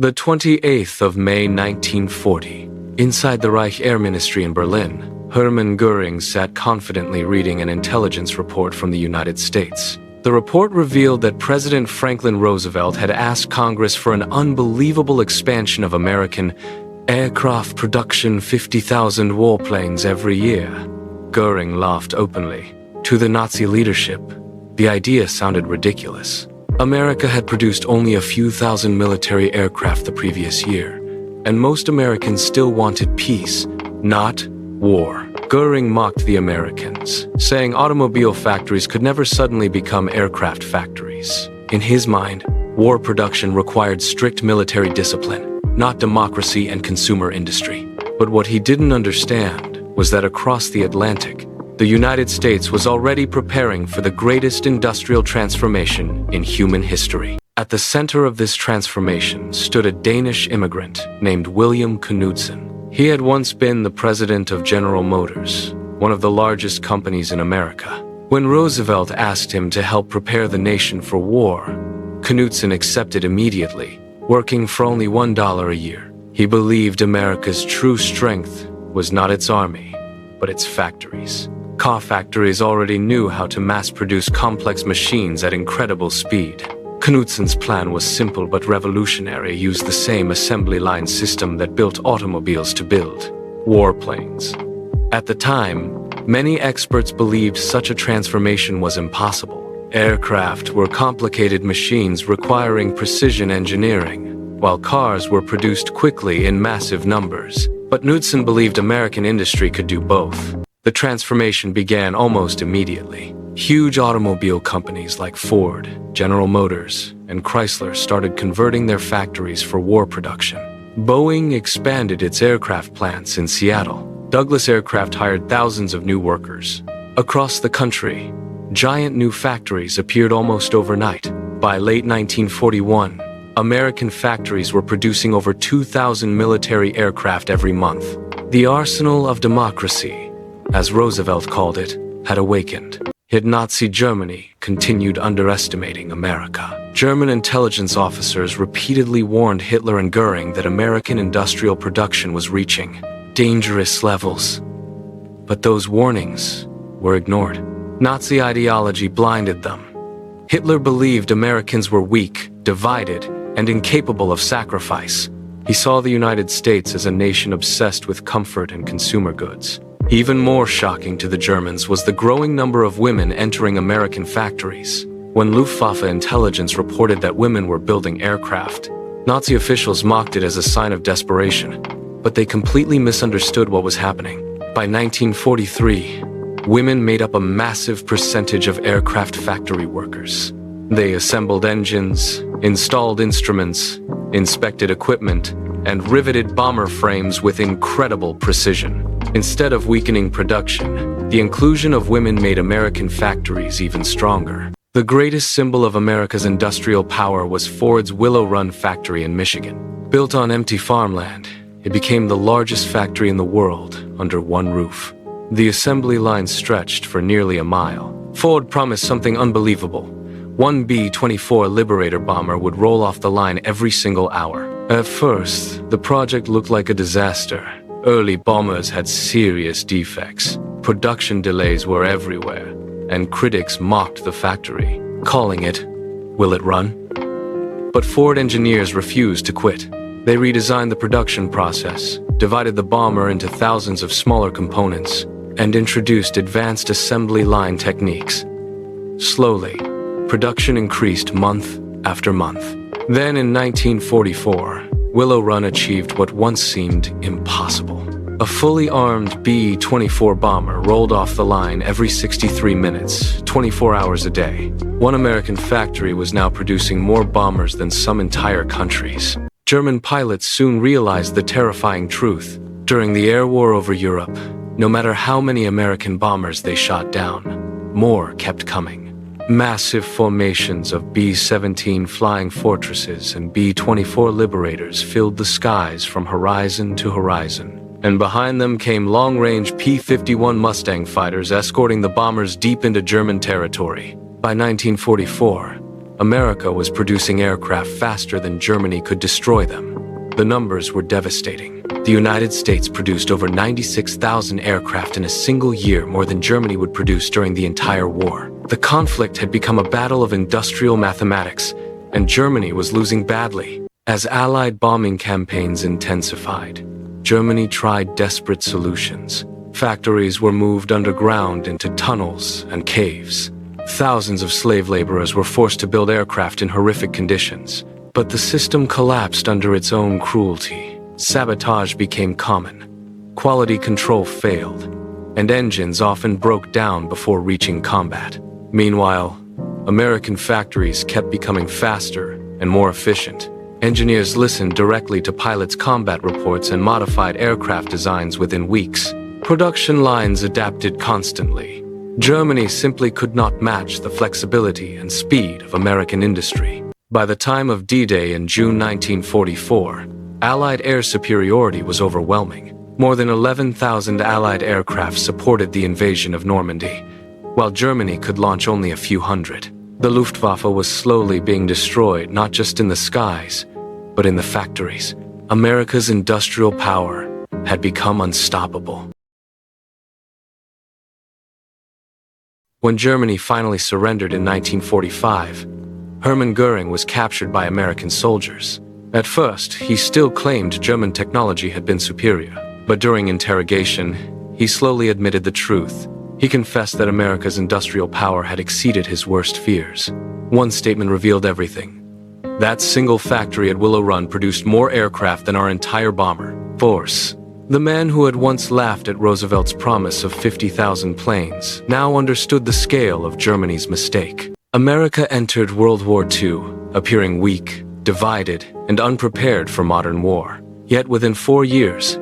The 28th of May 1940, inside the Reich Air Ministry in Berlin, Hermann Göring sat confidently reading an intelligence report from the United States. The report revealed that President Franklin Roosevelt had asked Congress for an unbelievable expansion of American aircraft production, 50,000 warplanes every year. Göring laughed openly. To the Nazi leadership, the idea sounded ridiculous. America had produced only a few thousand military aircraft the previous year, and most Americans still wanted peace, not war. Göring mocked the Americans, saying automobile factories could never suddenly become aircraft factories. In his mind, war production required strict military discipline, not democracy and consumer industry. But what he didn't understand was that across the Atlantic, the United States was already preparing for the greatest industrial transformation in human history. At the center of this transformation stood a Danish immigrant named William Knudsen. He had once been the president of General Motors, one of the largest companies in America. When Roosevelt asked him to help prepare the nation for war, Knudsen accepted immediately, working for only $1 a year. He believed America's true strength was not its army, but its factories. Car factories already knew how to mass-produce complex machines at incredible speed. Knudsen's plan was simple but revolutionary. Used the same assembly line system that built automobiles to build warplanes. At the time, many experts believed such a transformation was impossible. Aircraft were complicated machines requiring precision engineering, while cars were produced quickly in massive numbers. But Knudsen believed American industry could do both. The transformation began almost immediately. Huge automobile companies like Ford, General Motors, and Chrysler started converting their factories for war production. Boeing expanded its aircraft plants in Seattle. Douglas Aircraft hired thousands of new workers. Across the country, giant new factories appeared almost overnight. By late 1941, American factories were producing over 2,000 military aircraft every month. The arsenal of democracy, as Roosevelt called it, had awakened. Yet Nazi Germany continued underestimating America. German intelligence officers repeatedly warned Hitler and Göring that American industrial production was reaching dangerous levels. But those warnings were ignored. Nazi ideology blinded them. Hitler believed Americans were weak, divided, and incapable of sacrifice. He saw the United States as a nation obsessed with comfort and consumer goods. Even more shocking to the Germans was the growing number of women entering American factories. When Luftwaffe intelligence reported that women were building aircraft, Nazi officials mocked it as a sign of desperation, but they completely misunderstood what was happening. By 1943, women made up a massive percentage of aircraft factory workers. They assembled engines, installed instruments, inspected equipment, and riveted bomber frames with incredible precision. Instead of weakening production, the inclusion of women made American factories even stronger. The greatest symbol of America's industrial power was Ford's Willow Run factory in Michigan. Built on empty farmland, it became the largest factory in the world under one roof. The assembly line stretched for nearly a mile. Ford promised something unbelievable. One B-24 Liberator bomber would roll off the line every single hour. At first, the project looked like a disaster. Early bombers had serious defects. Production delays were everywhere, and critics mocked the factory, calling it, "Will it run?" But Ford engineers refused to quit. They redesigned the production process, divided the bomber into thousands of smaller components, and introduced advanced assembly line techniques. Slowly, production increased month after month. Then in 1944, Willow Run achieved what once seemed impossible. A fully armed B-24 bomber rolled off the line every 63 minutes, 24 hours a day. One American factory was now producing more bombers than some entire countries. German pilots soon realized the terrifying truth. During the air war over Europe, no matter how many American bombers they shot down, more kept coming. Massive formations of B-17 Flying Fortresses and B-24 Liberators filled the skies from horizon to horizon. And behind them came long-range P-51 Mustang fighters escorting the bombers deep into German territory. By 1944, America was producing aircraft faster than Germany could destroy them. The numbers were devastating. The United States produced over 96,000 aircraft in a single year, more than Germany would produce during the entire war. The conflict had become a battle of industrial mathematics, and Germany was losing badly. As Allied bombing campaigns intensified, Germany tried desperate solutions. Factories were moved underground into tunnels and caves. Thousands of slave laborers were forced to build aircraft in horrific conditions. But the system collapsed under its own cruelty. Sabotage became common. Quality control failed, and engines often broke down before reaching combat. Meanwhile, American factories kept becoming faster and more efficient. Engineers listened directly to pilots' combat reports and modified aircraft designs within weeks. Production lines adapted constantly. Germany simply could not match the flexibility and speed of American industry. By the time of D-Day in June 1944, Allied air superiority was overwhelming. More than 11,000 Allied aircraft supported the invasion of Normandy, while Germany could launch only a few hundred. The Luftwaffe was slowly being destroyed, not just in the skies, but in the factories. America's industrial power had become unstoppable. When Germany finally surrendered in 1945, Hermann Göring was captured by American soldiers. At first, he still claimed German technology had been superior, but during interrogation, he slowly admitted the truth. He confessed that America's industrial power had exceeded his worst fears. One statement revealed everything. That single factory at Willow Run produced more aircraft than our entire bomber force. The man who had once laughed at Roosevelt's promise of 50,000 planes now understood the scale of Germany's mistake. America entered World War II, appearing weak, divided, and unprepared for modern war. Yet within 4 years,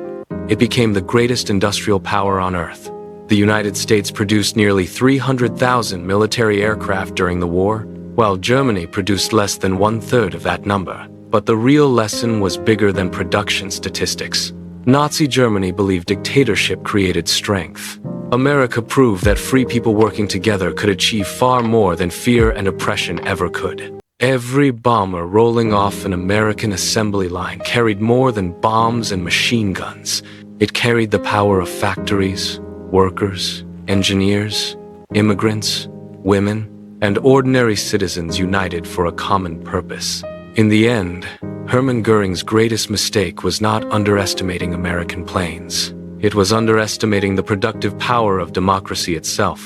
it became the greatest industrial power on Earth. The United States produced nearly 300,000 military aircraft during the war, while Germany produced less than 1/3 of that number. But the real lesson was bigger than production statistics. Nazi Germany believed dictatorship created strength. America proved that free people working together could achieve far more than fear and oppression ever could. Every bomber rolling off an American assembly line carried more than bombs and machine guns. It carried the power of factories, workers, engineers, immigrants, women, and ordinary citizens united for a common purpose. In the end, Hermann Göring's greatest mistake was not underestimating American planes. It was underestimating the productive power of democracy itself.